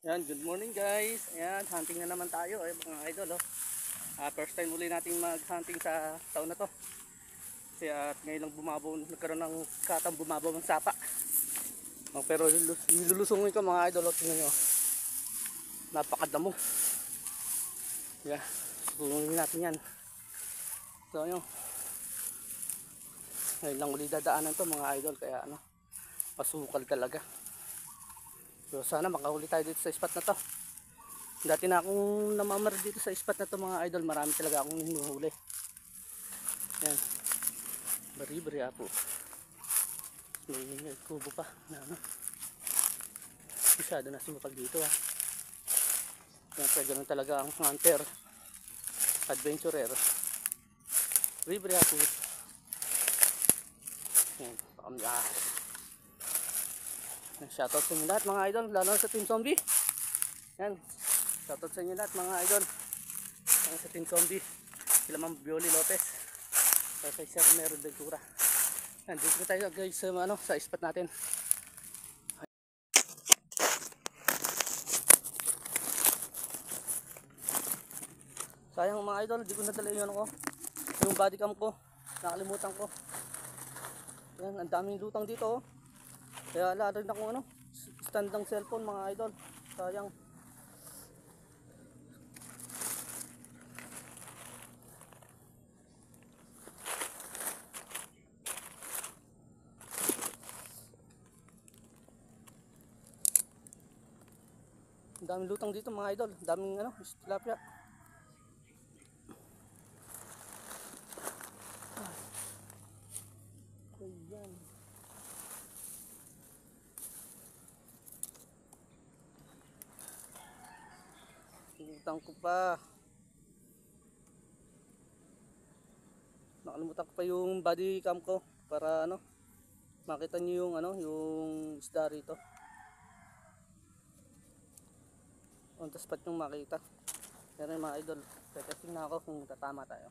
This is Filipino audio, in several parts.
Yan, good morning guys. Ayan, hunting na naman tayo mga idol. First time uli nating mag-hunting sa taon na to. Kasi ngayon lang bumabaw, nagkaroon ng katang bumabaw ng sapa. Pero nilulusungin ko mga idol. Tingnan nyo. Napakadamo. Yeah, susunguin natin yan. So yun. Ngayon lang uli dadaanan to mga idol. Kaya pasukal talaga. So sana makahuli tayo dito sa spot na to. Dati na akong namamar dito sa spot na to mga idol. Marami talaga akong hinuhuli. Yan. Bari-bari po. May kubo pa. Masyado na sumapag dito ha. Yan, ganun talaga ang hunter. Adventurer. Bari-bari po. Yan. Pakamiyas. Shoutout sa inyo lahat mga idol, lalo sa Team Zombie. Yan. Shoutout sa inyo lahat mga idol. Sa Team Zombie. Sila Ma'am Bioli Lopez. Kay Sir Mero Ventura. Yan, dito tayo guys sa spot natin. Sayang mga idol, di ko nadala yung body cam ko. Nakalimutan ko. Yan, ang daming lutang dito oh. Kaya wala rin akong stand ng cellphone mga idol. Sayang. Ang daming lutang dito mga idol. Ang daming tilapia. Ayan. Nakalimutan ko pa. Nakalimutan ko pa yung body cam ko para makita niyo yung isda rito. On the spot yung makita. Pero mga idol, testing na ako kung tatama tayo.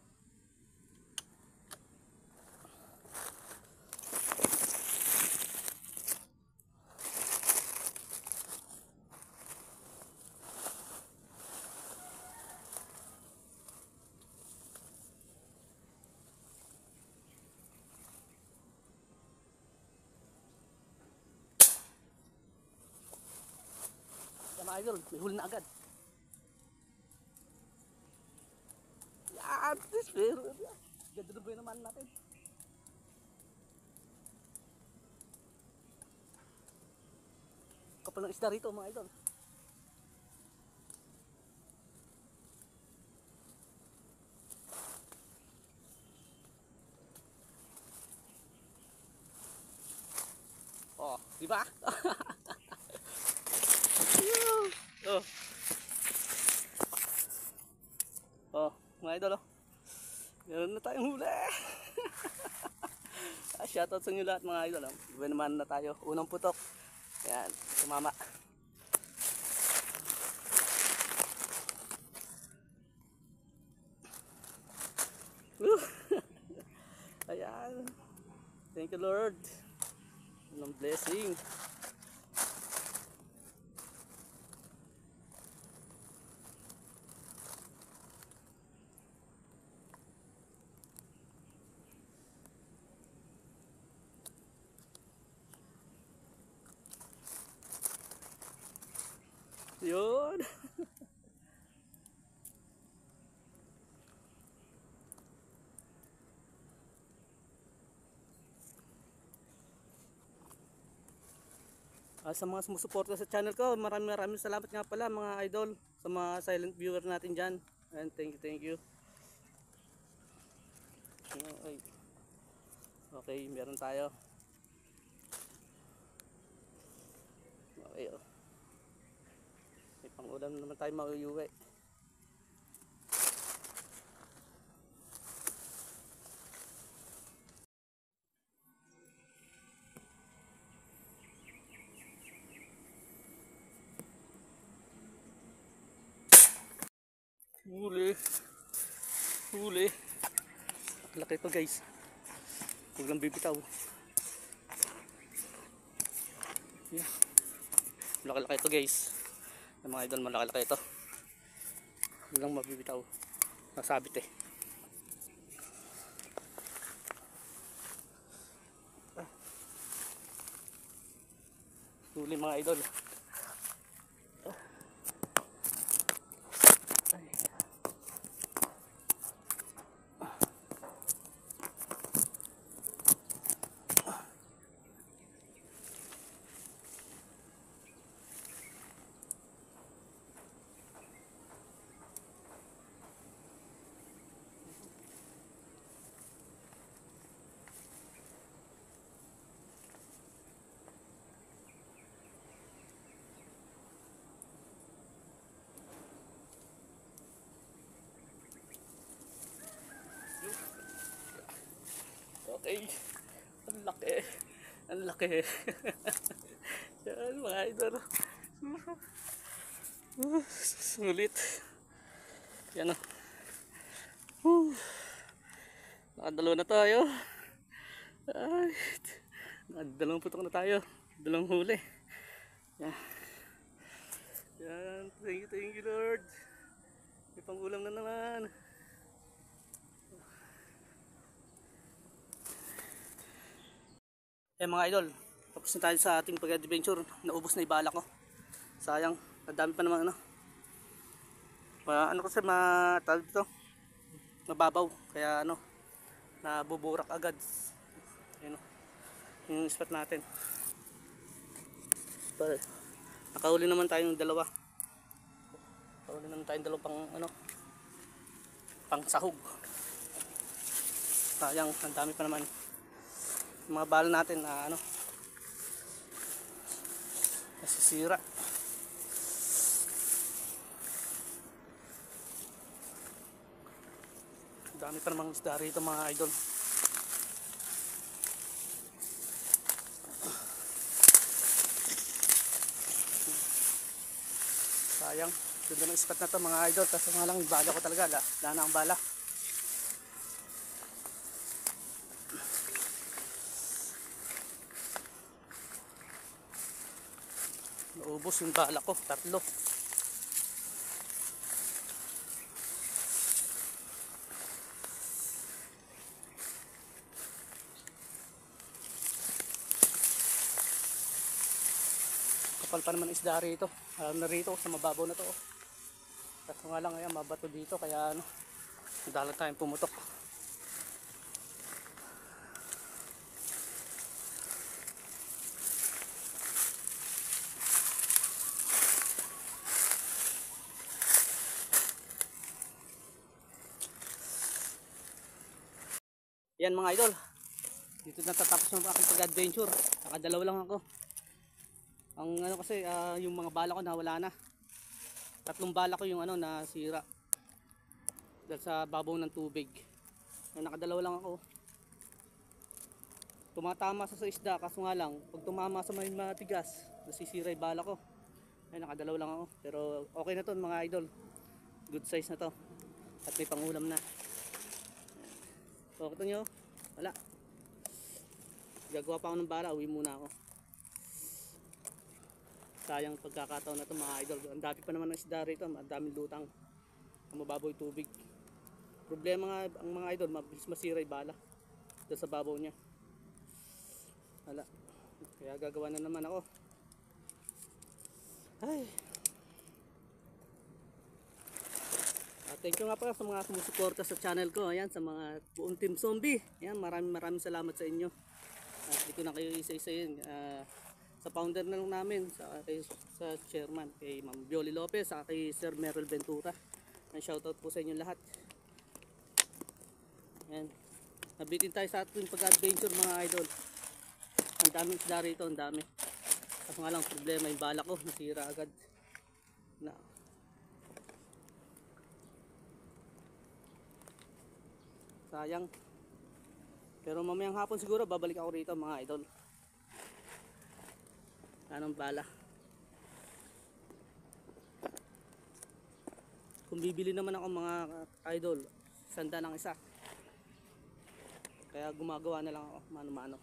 Mga idol, may huli na agad. Yan, pero ganda na ba naman natin. Kapal ng isda rito mga idol. Oh, di ba? Oh. Oh, mga idol oh. Meron na tayong huli. Shoutout sa inyo lahat mga idol. Iba naman na tayo. Unang putok. Yan, sumama. Ayan. Thank you Lord. Anong blessing. Yun. Sa mga sumusuporta sa channel ko, maraming salamat nga pala mga idol. Sa mga silent viewer natin dyan. And thank you. Okay, meron tayo. Okay oh. May pang-ulam naman tayo mauuwi. Huli. Laki ito guys. Huwag lang bibitaw. Yeah. Laki-laki ito guys. Yung mga idol, malaki-laki ito. Hindi lang mabibitaw. Nasabit eh. Huli mga idol. Okay. Ang laki. Ang laki. Yan mga idol. Sulit. Yan o. Nakadalawa na tayo. Ay. Nakadalawang putok na tayo. Dalawang huli. Yan. Yan. Thank you Lord. May pangulam na naman. Eh mga idol, tapos na tayo sa ating pag-adventure. Naubos na ibala ko. Sayang, nadami pa naman ano. Ano kasi matawag dito, mababaw. Kaya ano, nabuburak agad. Ayun, yung spot natin. Pero, nakahuli naman tayong dalawa. Nakahuli naman tayong dalawa pang ano, pang sahog. Sayang, ang dami pa naman. Mga bala natin na ano, nasisira. Dami pa namang isda rito mga idol. Sayang, ganda ng spot na to mga idol. Tapos nga lang bala ko talaga, wala na ang bala. Naubos yung bala ko, 3. Kapal pa naman isda rito. Alam na rito sa mababaw na to. Kaso nga lang ayan, mabato dito kaya ano, dalang tayong pumutok. Yan mga idol, dito natatapos ng aking pag-adventure. Nakadalawa lang ako. Ang ano kasi yung mga bala ko nawala na. 3 bala ko yung ano nasira dahil sa babaw ng tubig. Nakadalawa lang ako. Tumatama sa isda kaso nga lang pag tumama sa may matigas nasisira yung bala ko. Ay nakadalawa lang ako pero okay na to mga idol. Good size na to at may pangulam na. So, kita nyo, wala. Gagawa pa ako ng bala, uwi muna ako. Sayang pagkakataon na ito mga idol. Ang dami pa naman ng isda rito, ang daming lutang. Ang mababaw yung tubig. Problema nga ang mga idol, mabilis masira yung bala dahil sa babaw niya. Wala. Kaya gagawa na naman ako. Ay. Thank you nga pala sa mga sumusuporta sa channel ko. Ayan, sa mga buong Team Zombie. Ayan, maraming salamat sa inyo. Hindi ko na kayo isa-isayin. Sa founder na lang namin, sa chairman, kay Ma'am Violi Lopez, sa kay Sir Merrill Ventura. Shoutout po sa inyo lahat. Ayan. Nabitin tayo sa ating pag-adventure mga idol. Ang daming isda rito, ang dami. Kasi nga lang problema, yung bala ko, nasira agad. Sayang. Pero mamayang hapon siguro babalik ako rito mga idol. Anong bala. Kung bibili naman ako mga idol, 100 lang isa. Kaya gumagawa na lang ako mano-mano.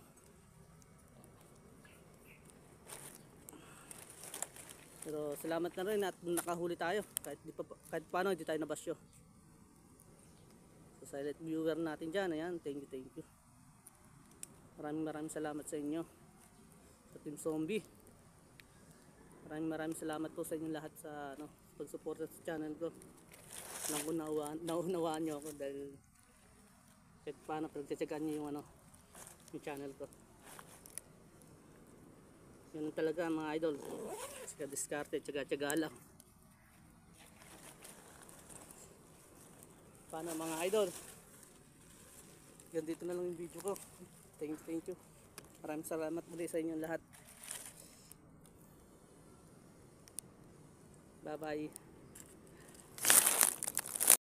Pero salamat na rin at nakahuli tayo. Kahit paano hindi tayo nabasyo. So silent viewer natin dyan. Ayan, thank you. Maraming salamat sa inyo. Sa Team Zombie. Maraming salamat po sa inyo lahat sa pagsuporta sa channel ko. Naunawaan nyo ako dahil kahit paano pagtsatsagaan nyo yung channel ko. Yun talaga mga idol. Diskarte, tsaga-tsaga lang. Paano mga idol? Ganito na lang yung video ko. Thank you. Maraming salamat muli sa inyo lahat. Bye bye.